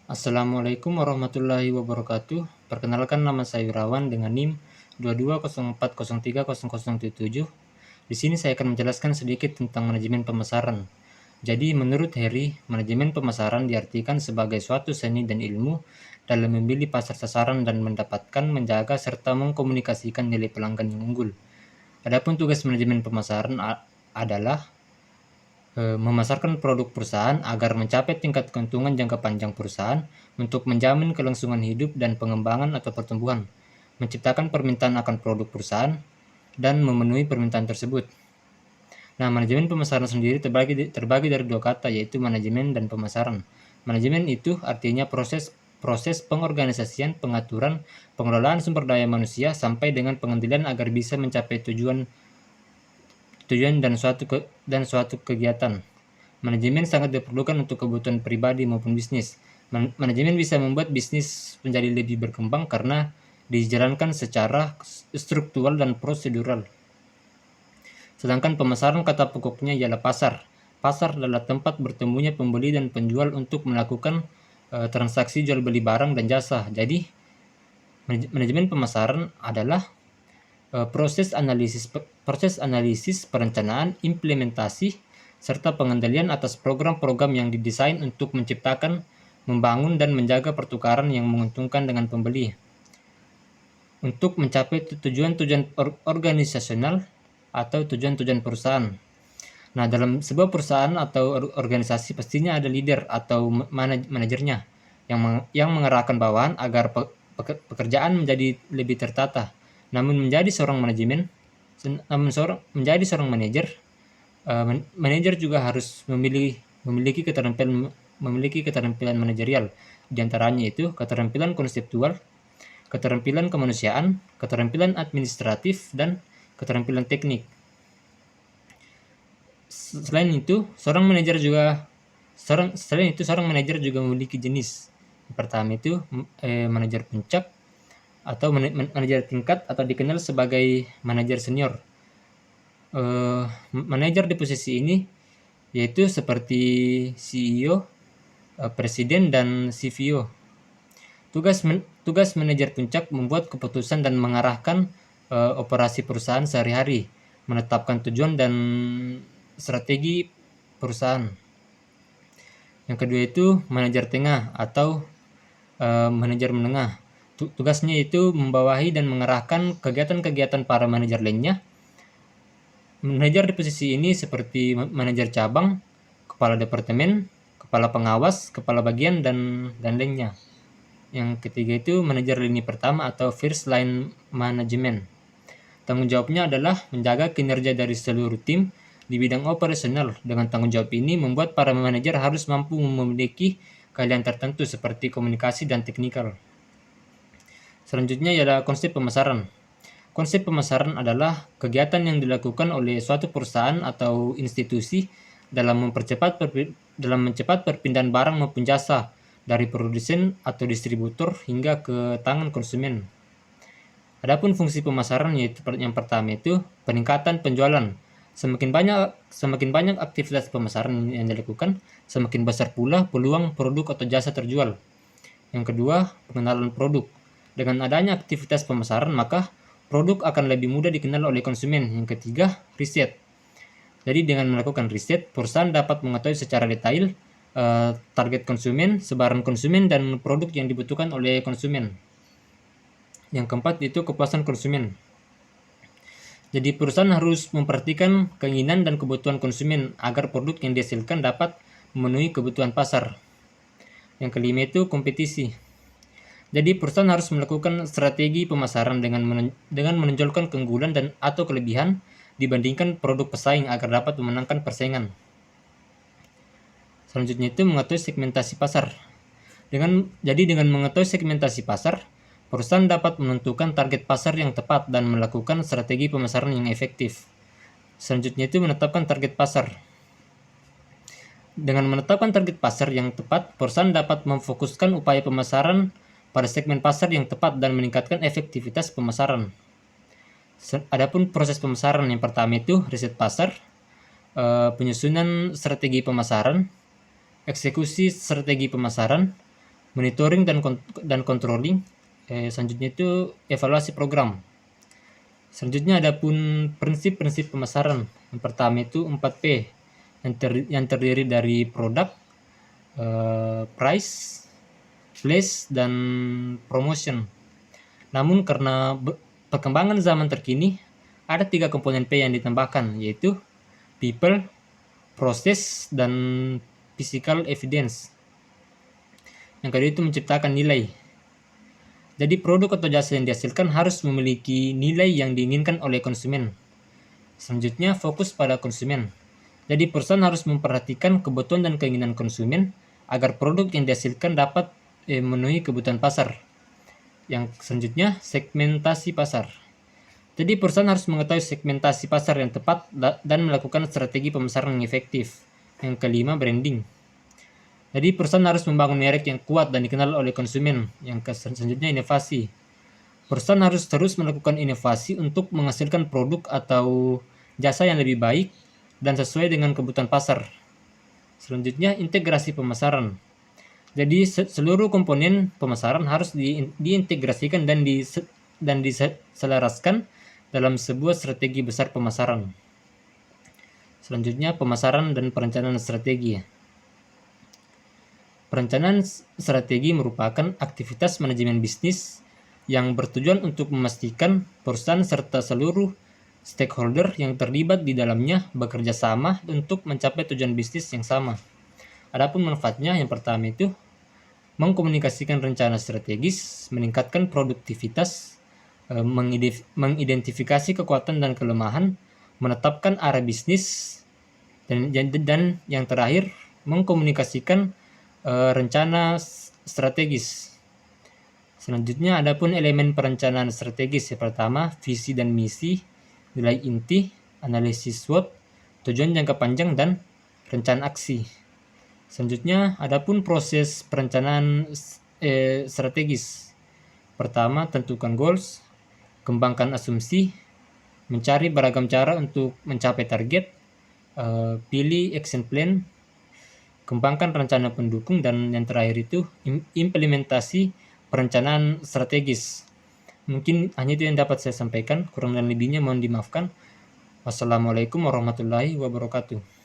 Assalamualaikum warahmatullahi wabarakatuh. Perkenalkan, nama saya Wirawan dengan NIM 2204030077. Di sini saya akan menjelaskan sedikit tentang manajemen pemasaran. Jadi menurut Harry, manajemen pemasaran diartikan sebagai suatu seni dan ilmu dalam memilih pasar sasaran dan mendapatkan, menjaga, serta mengkomunikasikan nilai pelanggan yang unggul. Adapun tugas manajemen pemasaran adalah memasarkan produk perusahaan agar mencapai tingkat keuntungan jangka panjang perusahaan untuk menjamin kelangsungan hidup dan pengembangan atau pertumbuhan, menciptakan permintaan akan produk perusahaan, dan memenuhi permintaan tersebut. Nah, manajemen pemasaran sendiri terbagi dari dua kata, yaitu manajemen dan pemasaran. Manajemen itu artinya proses pengorganisasian, pengaturan, pengelolaan sumber daya manusia sampai dengan pengendalian agar bisa mencapai tujuan dan suatu kegiatan. Manajemen sangat diperlukan untuk kebutuhan pribadi maupun bisnis. Manajemen bisa membuat bisnis menjadi lebih berkembang karena dijalankan secara struktural dan prosedural. Sedangkan pemasaran kata pokoknya ialah pasar. Pasar adalah tempat bertemunya pembeli dan penjual untuk melakukan transaksi jual beli barang dan jasa. Jadi manajemen pemasaran adalah proses analisis, perencanaan, implementasi, serta pengendalian atas program-program yang didesain untuk menciptakan, membangun, dan menjaga pertukaran yang menguntungkan dengan pembeli. Untuk mencapai tujuan-tujuan organisasional atau tujuan-tujuan perusahaan. Nah, dalam sebuah perusahaan atau organisasi pastinya ada leader atau manajernya yang mengerahkan bawahan agar pekerjaan menjadi lebih tertata. Namun menjadi seorang manajer, manajer juga harus memiliki keterampilan manajerial. Di antaranya itu keterampilan konseptual, keterampilan kemanusiaan, keterampilan administratif, dan keterampilan teknik. Selain itu, seorang manajer juga memiliki jenis. Yang pertama itu manajer puncak atau manajer tingkat atau dikenal sebagai manajer senior. Manajer di posisi ini yaitu seperti CEO, presiden, dan CVO. Tugas manajer puncak membuat keputusan dan mengarahkan operasi perusahaan sehari-hari, menetapkan tujuan dan strategi perusahaan. Yang kedua itu manajer tengah atau manajer menengah. Tugasnya itu membawahi dan mengarahkan kegiatan-kegiatan para manajer lainnya. Manajer di posisi ini seperti manajer cabang, kepala departemen, kepala pengawas, kepala bagian, dan lainnya. Yang ketiga itu manajer lini pertama atau first line management. Tanggung jawabnya adalah menjaga kinerja dari seluruh tim di bidang operasional. Dengan tanggung jawab ini membuat para manajer harus mampu memiliki keahlian tertentu seperti komunikasi dan teknikal. Selanjutnya ialah konsep pemasaran. Konsep pemasaran adalah kegiatan yang dilakukan oleh suatu perusahaan atau institusi dalam mencepat perpindahan barang maupun jasa dari produsen atau distributor hingga ke tangan konsumen. Adapun fungsi pemasaran yaitu yang pertama itu peningkatan penjualan. Semakin banyak aktivitas pemasaran yang dilakukan, semakin besar pula peluang produk atau jasa terjual. Yang kedua, pengenalan produk. Dengan adanya aktivitas pemasaran, maka produk akan lebih mudah dikenal oleh konsumen. Yang ketiga, riset. Jadi dengan melakukan riset, perusahaan dapat mengetahui secara detail target konsumen, sebaran konsumen, dan produk yang dibutuhkan oleh konsumen. Yang keempat itu kepuasan konsumen. Jadi perusahaan harus memperhatikan keinginan dan kebutuhan konsumen agar produk yang dihasilkan dapat memenuhi kebutuhan pasar. Yang kelima itu kompetisi. Jadi perusahaan harus melakukan strategi pemasaran dengan menonjolkan keunggulan dan atau kelebihan dibandingkan produk pesaing agar dapat memenangkan persaingan. Selanjutnya itu mengetahui segmentasi pasar. Dengan mengetahui segmentasi pasar, perusahaan dapat menentukan target pasar yang tepat dan melakukan strategi pemasaran yang efektif. Selanjutnya itu menetapkan target pasar. Dengan menetapkan target pasar yang tepat, perusahaan dapat memfokuskan upaya pemasaran pada segmen pasar yang tepat dan meningkatkan efektivitas pemasaran. Adapun proses pemasaran yang pertama itu riset pasar, penyusunan strategi pemasaran, eksekusi strategi pemasaran, monitoring dan controlling. Selanjutnya itu evaluasi program. Selanjutnya ada pun prinsip-prinsip pemasaran. Yang pertama itu 4P yang terdiri dari produk, price, place, dan promotion. Namun karena perkembangan zaman terkini, ada 3 komponen P yang ditambahkan, yaitu people, process, dan physical evidence. Yang kedua itu menciptakan nilai. Jadi produk atau jasa yang dihasilkan harus memiliki nilai yang diinginkan oleh konsumen. Selanjutnya fokus pada konsumen. Jadi perusahaan harus memperhatikan kebutuhan dan keinginan konsumen agar produk yang dihasilkan dapat memenuhi kebutuhan pasar. Yang selanjutnya segmentasi pasar. Jadi perusahaan harus mengetahui segmentasi pasar yang tepat dan melakukan strategi pemasaran yang efektif. Yang kelima, branding. Jadi perusahaan harus membangun merek yang kuat dan dikenal oleh konsumen. Yang selanjutnya, inovasi. Perusahaan harus terus melakukan inovasi untuk menghasilkan produk atau jasa yang lebih baik dan sesuai dengan kebutuhan pasar. Selanjutnya, integrasi pemasaran. Jadi seluruh komponen pemasaran harus diintegrasikan dan diselaraskan dalam sebuah strategi besar pemasaran. Selanjutnya, pemasaran dan perencanaan strategi. Perencanaan strategi merupakan aktivitas manajemen bisnis yang bertujuan untuk memastikan perusahaan serta seluruh stakeholder yang terlibat di dalamnya bekerja sama untuk mencapai tujuan bisnis yang sama. Adapun manfaatnya, yang pertama itu mengkomunikasikan rencana strategis, meningkatkan produktivitas, mengidentifikasi kekuatan dan kelemahan, menetapkan arah bisnis, dan yang terakhir mengkomunikasikan rencana strategis. Selanjutnya adapun elemen perencanaan strategis. Yang pertama, visi dan misi, nilai inti, analisis SWOT, tujuan jangka panjang, dan rencana aksi. Selanjutnya adapun proses perencanaan strategis. Pertama, tentukan goals, kembangkan asumsi, mencari beragam cara untuk mencapai target, pilih action plan, kembangkan rencana pendukung, dan yang terakhir itu implementasi perencanaan strategis. Mungkin hanya itu yang dapat saya sampaikan, kurang dan lebihnya mohon dimaafkan. Wassalamualaikum warahmatullahi wabarakatuh.